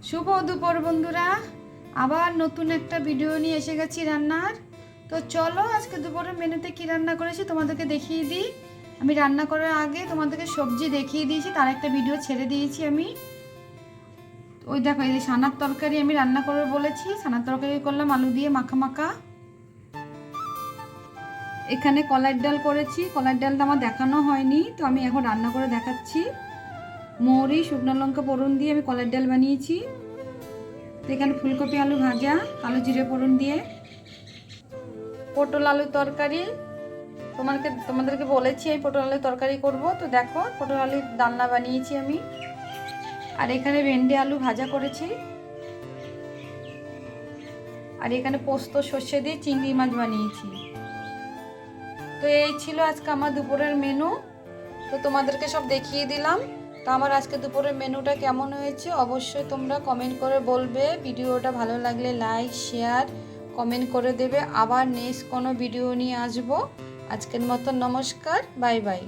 শুভ দুপুর বন্ধুরা, আবার নতুন একটা ভিডিও নিয়ে এসে গেছি রান্নার। তো চলো আজকে দুপুরের মেনুতে কি রান্না করেছি তোমাদেরকে দেখিয়ে দিই। আমি রান্না করার আগে তোমাদেরকে সবজি দেখিয়ে দিয়েছি, তার একটা ভিডিও ছেড়ে দিয়েছি আমি। ওই দেখো, এই যে সানার তরকারি আমি রান্না করবো বলেছি, সানার তরকারি করলাম আলু দিয়ে মাখা মাখা। এখানে কলাইয়ের ডাল করেছি, কলাইয়ের ডালটা আমার দেখানো হয়নি, তো আমি এখন রান্না করে দেখাচ্ছি। মৌরি শুকনো লঙ্কা ফোড়ন দিয়ে আমি কলাইয়ের ডাল বানিয়েছি। তো এখানে ফুলকপি আলু ভাজা, কালো জিরে ফোড়ন দিয়ে। পটল আলুর তরকারি, তোমাদেরকে বলেছি এই পটল আলুর তরকারি করব। তো দেখো পটল আলুর ডালনা বানিয়েছি আমি। আর এখানে ভেন্ডি আলু ভাজা করেছি। আর এখানে পোস্ত সর্ষে দিয়ে চিংড়ি মাছ বানিয়েছি। তো এই ছিল আজকে আমার দুপুরের মেনু। তো তোমাদেরকে সব দেখিয়ে দিলাম। তো আমার আজকে দুপুরের মেনুটা কেমন হয়েছে অবশ্যই তোমরা কমেন্ট করে বলবে। ভিডিওটা ভালো লাগলে লাইক শেয়ার কমেন্ট করে দেবে। আবার নেক্সট কোনো ভিডিও নিয়ে আসবো। আজকের মতো নমস্কার, বাই বাই।